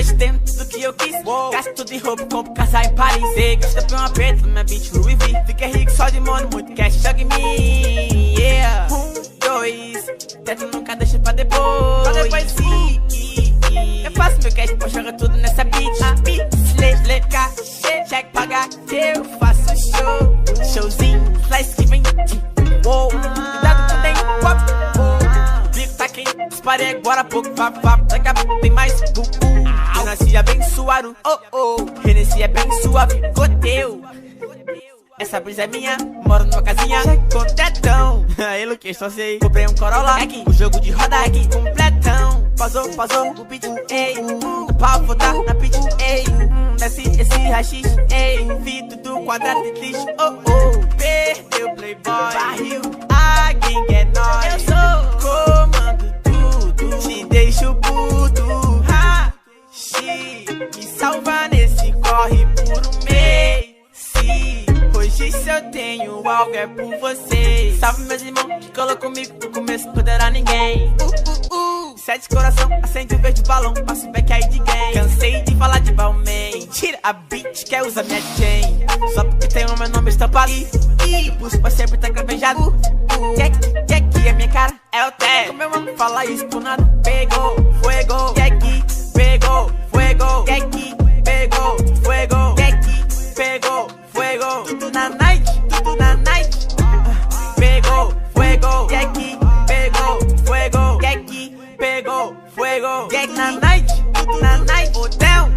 Hoje tenho tudo que eu quis. Gasto tudo em roupa, compro casa em Paris. Sei, gasta um aperto, minha bitch Louis V. Fiquei rico só de money, muito cash, joga em mim. Yeah. 1, 2, teto nunca deixa pra depois. Sim. Eu faço meu cash, pô, joga tudo nessa beat. Cachê, cheque, paga, eu faço show. Showzinho, slice que vem. Uou, cuidado que tem pop. Bico tá quente, disparei agora há pouco. Daqui a pouco tem mais. Eu nasci abençoado, Hennessy é bem suave, goteu. Essa brisa é minha, moro numa casinha com tetão. Aí, Luquinhas, só sei. Comprei um Corolla, o jogo de roda completão. Pausou, o beat, ei. O pau vou dar na pitch, ei. Desce esse rachis, ei. Vi tudo quadrado de lixo, Perdeu o playboy, barril, a gang é nóis. Eu sou, comando tudo, te deixo puto. Me salva nesse corre por um mês. Hoje se eu tenho algo é por você. Salve meus irmãos que colou comigo no começo, poderá ninguém. Sete coração, acende o verde balão, passo back aí de game. Cansei de falar de Balmain, tira a bitch quer usar minha chain. Só porque tem o meu nome estampado e busco pra sempre tá cravejado. Que aqui é minha cara, é o Té. Como eu amo falar isso por nada. Pegou, fuego, que aqui, pegou, fuego, que aqui, pegou, fuego, que aqui, pegou, fuego. Tudo na night, pegou, fuego, que aqui, pegou, fuego, que aqui, pegou, fuego, que na night, hotel.